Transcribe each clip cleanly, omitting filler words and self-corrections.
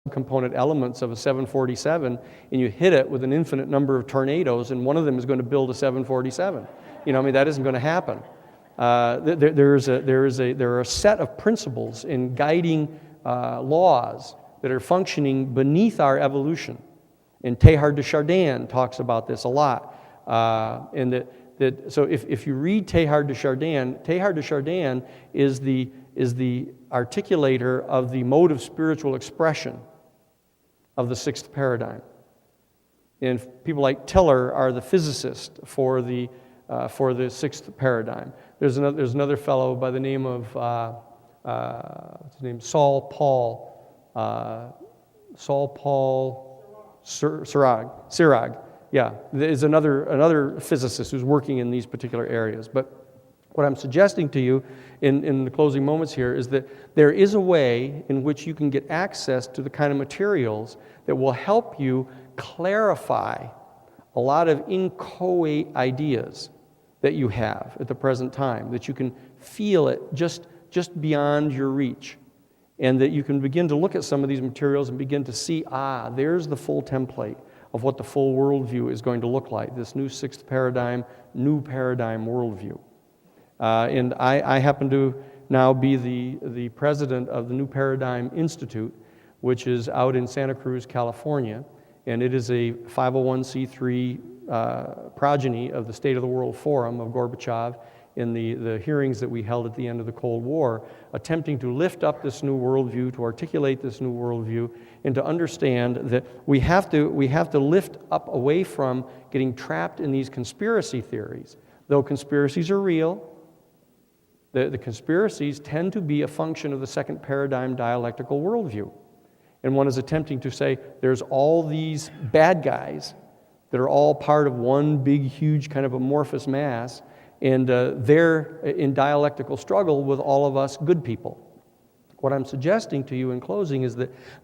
component elements of a 747 and you hit it with an infinite number of tornadoes and one of them is going to build a 747. That isn't going to happen. There are a set of principles in guiding laws that are functioning beneath our evolution. And Teilhard de Chardin talks about this a lot. So if you read Teilhard de Chardin is the articulator of the mode of spiritual expression of the sixth paradigm. And people like Tiller are the physicist for the sixth paradigm. There's another fellow by the name of what's his name? Saul Paul Sirag. Yeah, there's another physicist who's working in these particular areas. But what I'm suggesting to you in the closing moments here is that there is a way in which you can get access to the kind of materials that will help you clarify a lot of inchoate ideas that you have at the present time, that you can feel it just beyond your reach, and that you can begin to look at some of these materials and begin to see, there's the full template of what the full worldview is going to look like, this new sixth paradigm, new paradigm worldview. And I happen to now be the president of the New Paradigm Institute, which is out in Santa Cruz, California, and it is a 501c3 progeny of the State of the World Forum of Gorbachev in the hearings that we held at the end of the Cold War, attempting to lift up this new worldview, to articulate this new worldview, and to understand that we have to lift up away from getting trapped in these conspiracy theories. Though conspiracies are real, the conspiracies tend to be a function of the second paradigm dialectical worldview. And one is attempting to say there's all these bad guys that are all part of one big, huge kind of amorphous mass, and they're in dialectical struggle with all of us good people. What I'm suggesting to you in closing is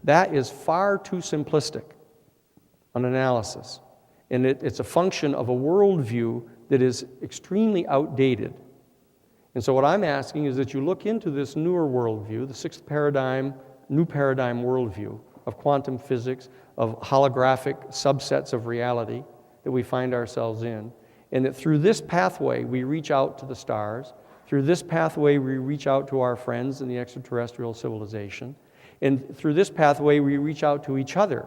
that is far too simplistic an analysis. And it's a function of a worldview that is extremely outdated. And so what I'm asking is that you look into this newer worldview, the sixth paradigm, new paradigm worldview of quantum physics, of holographic subsets of reality that we find ourselves in, and that through this pathway we reach out to the stars, through this pathway we reach out to our friends in the extraterrestrial civilization, and through this pathway we reach out to each other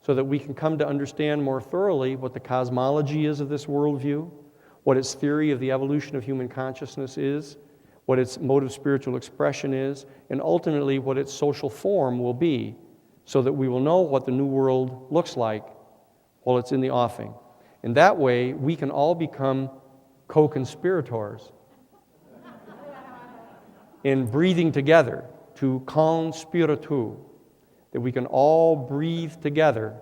so that we can come to understand more thoroughly what the cosmology is of this worldview, what its theory of the evolution of human consciousness is, what its mode of spiritual expression is, and ultimately what its social form will be, so that we will know what the new world looks like while it's in the offing. And that way, we can all become co-conspirators in breathing together, to conspiratu, that we can all breathe together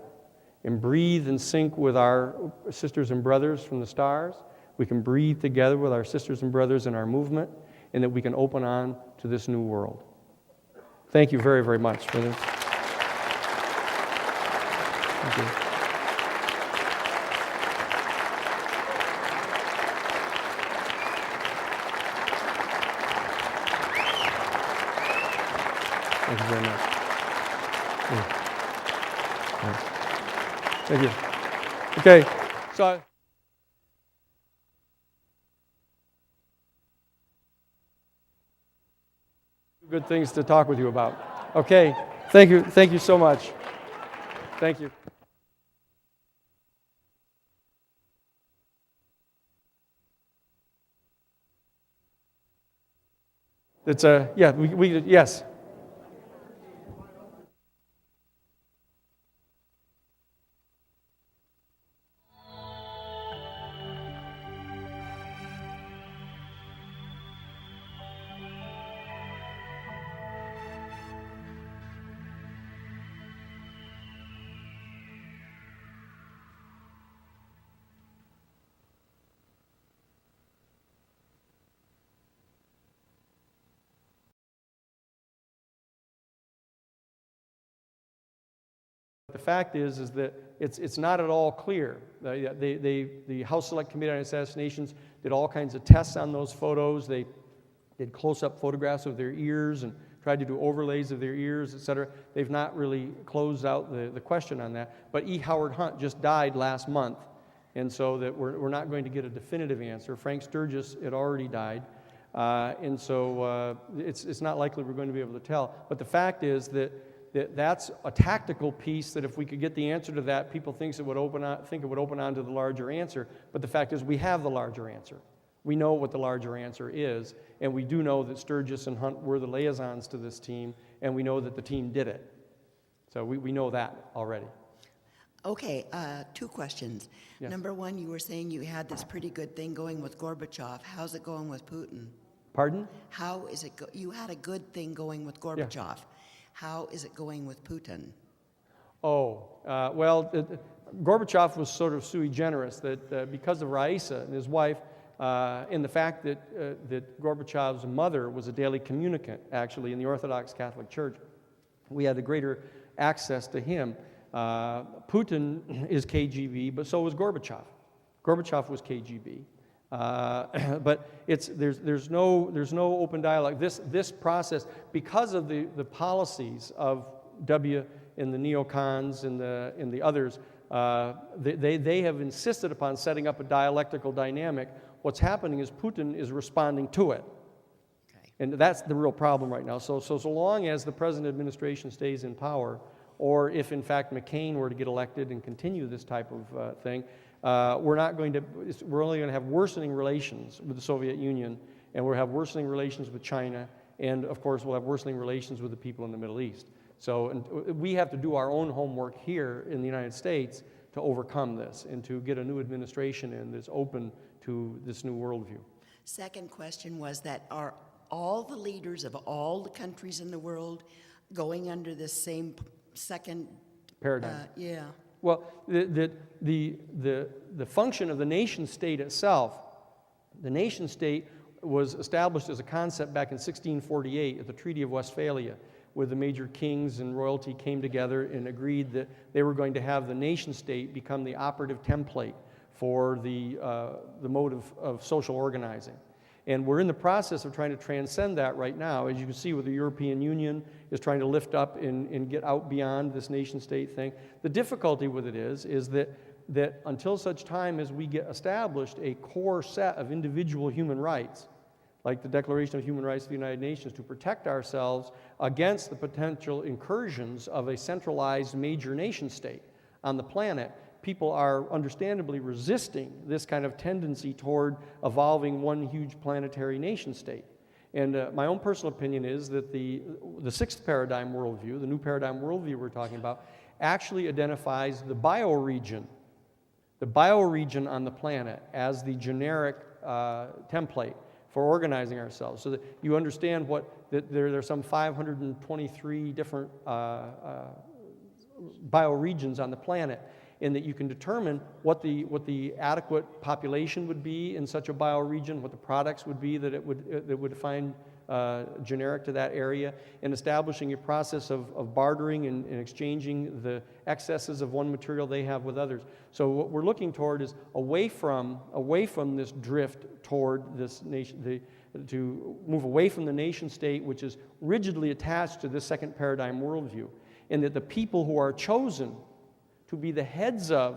and breathe in sync with our sisters and brothers from the stars. We can breathe together with our sisters and brothers in our movement, and that we can open on to this new world. Thank you very, very much for this. Thank you. Thank you very much. Thank you. Okay, so good things to talk with you about. Okay, thank you so much. Thank you. It's yes. The fact is that it's not at all clear. The House Select Committee on Assassinations did all kinds of tests on those photos. They did close-up photographs of their ears and tried to do overlays of their ears, etc. They've not really closed out the question on that. But E. Howard Hunt just died last month, and so that we're not going to get a definitive answer. Frank Sturgis had already died, and so it's not likely we're going to be able to tell. But the fact is that's a tactical piece that if we could get the answer to that, people think it would open on to the larger answer. But the fact is we have the larger answer. We know what the larger answer is, and we do know that Sturgis and Hunt were the liaisons to this team, and we know that the team did it. So we know that already. Okay, 2 questions. Yes. Number one, you were saying you had this pretty good thing going with Gorbachev. How's it going with Putin? Pardon? How is it you had a good thing going with Gorbachev. How is it going with Putin? Gorbachev was sort of sui generis, that because of Raisa and his wife, and the fact that Gorbachev's mother was a daily communicant, actually, in the Orthodox Catholic Church, we had a greater access to him. Putin is KGB, but so was Gorbachev. Gorbachev was KGB. But there's no open dialogue. This process, because of the policies of W and the neocons and the others, they have insisted upon setting up a dialectical dynamic. What's happening is Putin is responding to it. Okay. And that's the real problem right now. So long as the present administration stays in power, or if in fact McCain were to get elected and continue this type of thing, we're only going to have worsening relations with the Soviet Union, and we'll have worsening relations with China, and of course we'll have worsening relations with the people in the Middle East. So we have to do our own homework here in the United States to overcome this and to get a new administration in that's open to this new worldview. Second question was that are all the leaders of all the countries in the world going under this same second paradigm? Yeah. Well, the function of the nation state itself, the nation state was established as a concept back in 1648 at the Treaty of Westphalia, where the major kings and royalty came together and agreed that they were going to have the nation state become the operative template for the mode of social organizing. And we're in the process of trying to transcend that right now. As you can see, with the European Union is trying to lift up and get out beyond this nation-state thing. The difficulty with it is that until such time as we get established a core set of individual human rights, like the Declaration of Human Rights of the United Nations, to protect ourselves against the potential incursions of a centralized major nation-state on the planet, people are understandably resisting this kind of tendency toward evolving one huge planetary nation-state. And my own personal opinion is that the sixth paradigm worldview, the new paradigm worldview we're talking about, actually identifies the bioregion on the planet as the generic template for organizing ourselves, so that you understand that there are some 523 different bioregions on the planet, and that you can determine what the adequate population would be in such a bioregion, what the products would be that would find generic to that area, and establishing a process of bartering and exchanging the excesses of one material they have with others. So what we're looking toward is away from this drift toward this nation, to move away from the nation state, which is rigidly attached to this second paradigm worldview, and that the people who are chosen to be the heads of